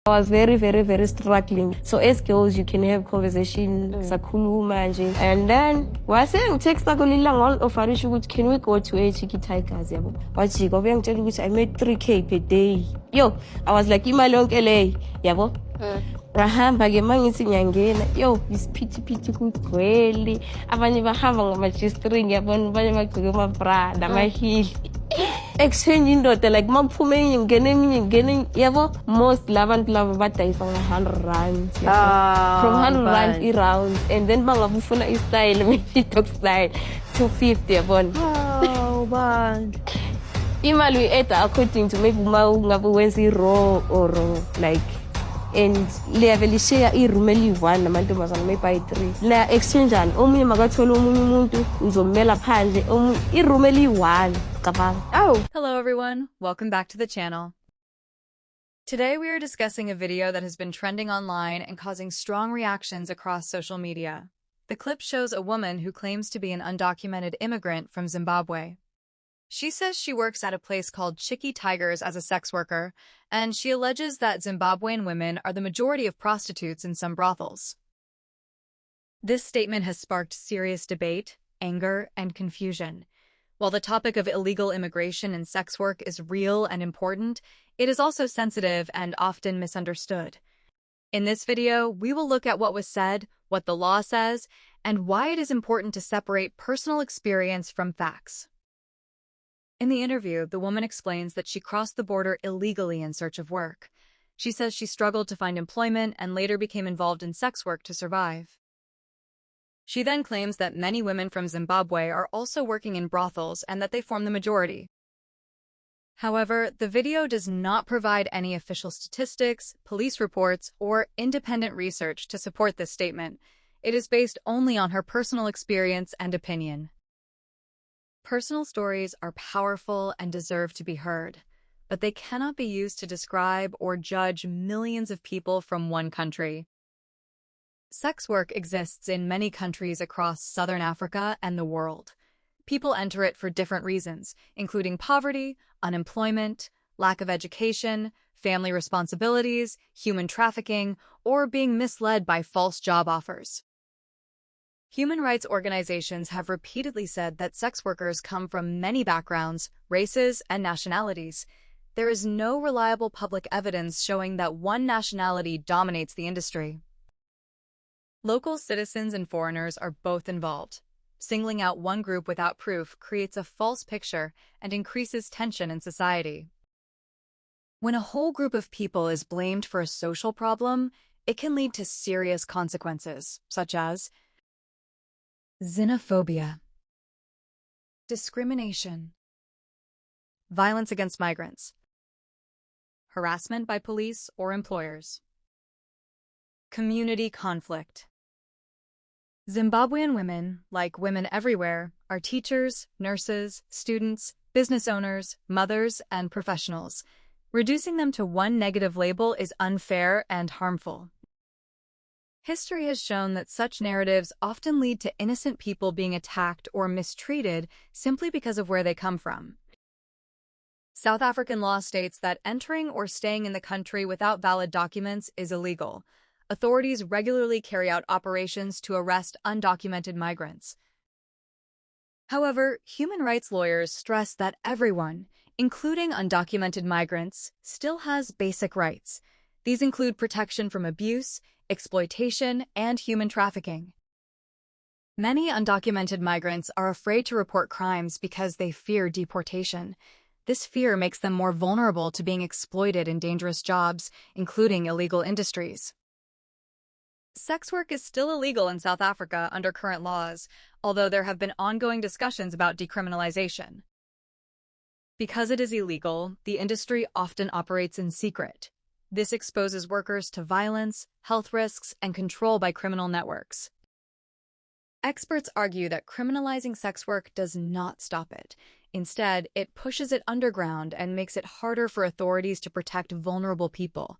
I was very, very, very struggling. So as girls, you can have conversation, sakhuluma nje. And then, waseng text akulila all of Arishu, can we go to a Chicky Tigers? Wachi, go and tell you I made 3K per day. Yo, I was like, imali yonke le, yabo. Rahamba ke mangisi nyangena. Yo, this pity kugcwele. Abanye bahamba ngama-G-string yabona, abanye bagcoke ama-bra nama-heel. Exchange indoda like maphume ngene yabo most labantu laba badayisa nga-R100 from R100 i-round and then bangabufuna i-style maybe dog style 250 yabona. Oh man, Imali uyi-add according to maybe uma ngabe wenza i-raw or like and level share i-room eli-1 namantombazana maybe ayi-3 la exchangeani omunye makathola omunye umuntu ngizomela phandle i-room eli-1 cabanga. Hello everyone, welcome back to the channel. Today we are discussing a video that has been trending online and causing strong reactions across social media. The clip shows a woman who claims to be an undocumented immigrant from Zimbabwe. She says she works at a place called Chicky Tigers as a sex worker, and she alleges that Zimbabwean women are the majority of prostitutes in some brothels. This statement has sparked serious debate, anger, and confusion. While the topic of illegal immigration and sex work is real and important, it is also sensitive and often misunderstood. In this video, we will look at what was said, what the law says, and why it is important to separate personal experience from facts. In the interview, the woman explains that she crossed the border illegally in search of work. She says she struggled to find employment and later became involved in sex work to survive. She then claims that many women from Zimbabwe are also working in brothels and that they form the majority. However, the video does not provide any official statistics, police reports, or independent research to support this statement. It is based only on her personal experience and opinion. Personal stories are powerful and deserve to be heard, but they cannot be used to describe or judge millions of people from one country. Sex work exists in many countries across Southern Africa and the world. People enter it for different reasons, including poverty, unemployment, lack of education, family responsibilities, human trafficking, or being misled by false job offers. Human rights organizations have repeatedly said that sex workers come from many backgrounds, races, and nationalities. There is no reliable public evidence showing that one nationality dominates the industry. Local citizens and foreigners are both involved. Singling out one group without proof creates a false picture and increases tension in society. When a whole group of people is blamed for a social problem, it can lead to serious consequences, such as xenophobia, discrimination, violence against migrants, harassment by police or employers, community conflict. Zimbabwean women, like women everywhere, are teachers, nurses, students, business owners, mothers, and professionals. Reducing them to one negative label is unfair and harmful. History has shown that such narratives often lead to innocent people being attacked or mistreated simply because of where they come from. South African law states that entering or staying in the country without valid documents is illegal. Authorities regularly carry out operations to arrest undocumented migrants. However, human rights lawyers stress that everyone, including undocumented migrants, still has basic rights. These include protection from abuse, exploitation, and human trafficking. Many undocumented migrants are afraid to report crimes because they fear deportation. This fear makes them more vulnerable to being exploited in dangerous jobs, including illegal industries. Sex work is still illegal in South Africa under current laws, although there have been ongoing discussions about decriminalization. Because it is illegal, the industry often operates in secret. This exposes workers to violence, health risks, and control by criminal networks. Experts argue that criminalizing sex work does not stop it. Instead, it pushes it underground and makes it harder for authorities to protect vulnerable people.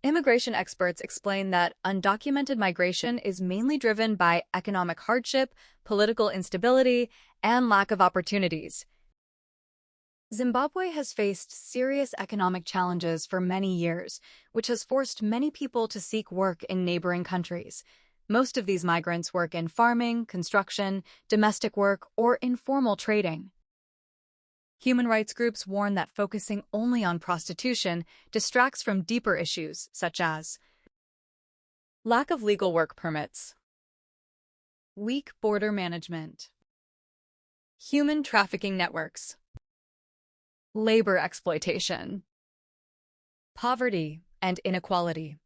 Immigration experts explain that undocumented migration is mainly driven by economic hardship, political instability, and lack of opportunities. Zimbabwe has faced serious economic challenges for many years, which has forced many people to seek work in neighboring countries. Most of these migrants work in farming, construction, domestic work, or informal trading. Human rights groups warn that focusing only on prostitution distracts from deeper issues such as lack of legal work permits, weak border management, human trafficking networks, labor exploitation, poverty, and inequality.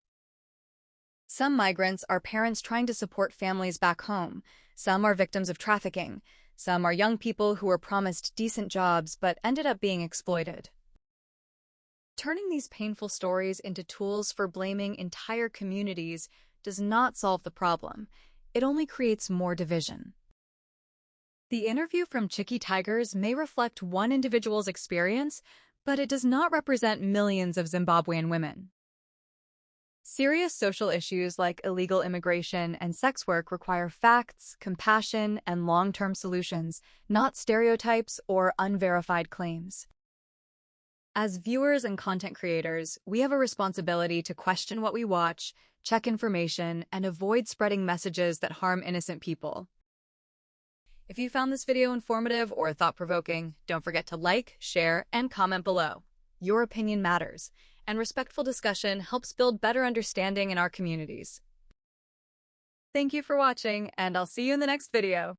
Some migrants are parents trying to support families back home. Some are victims of trafficking. Some are young people who were promised decent jobs but ended up being exploited. Turning these painful stories into tools for blaming entire communities does not solve the problem. It only creates more division. The interview from Chicky Tigers may reflect one individual's experience, but it does not represent millions of Zimbabwean women. Serious social issues like illegal immigration and sex work require facts, compassion, and long-term solutions, not stereotypes or unverified claims. As viewers and content creators, we have a responsibility to question what we watch, check information, and avoid spreading messages that harm innocent people. If you found this video informative or thought-provoking, don't forget to like, share, and comment below. Your opinion matters, and respectful discussion helps build better understanding in our communities. Thank you for watching, and I'll see you in the next video.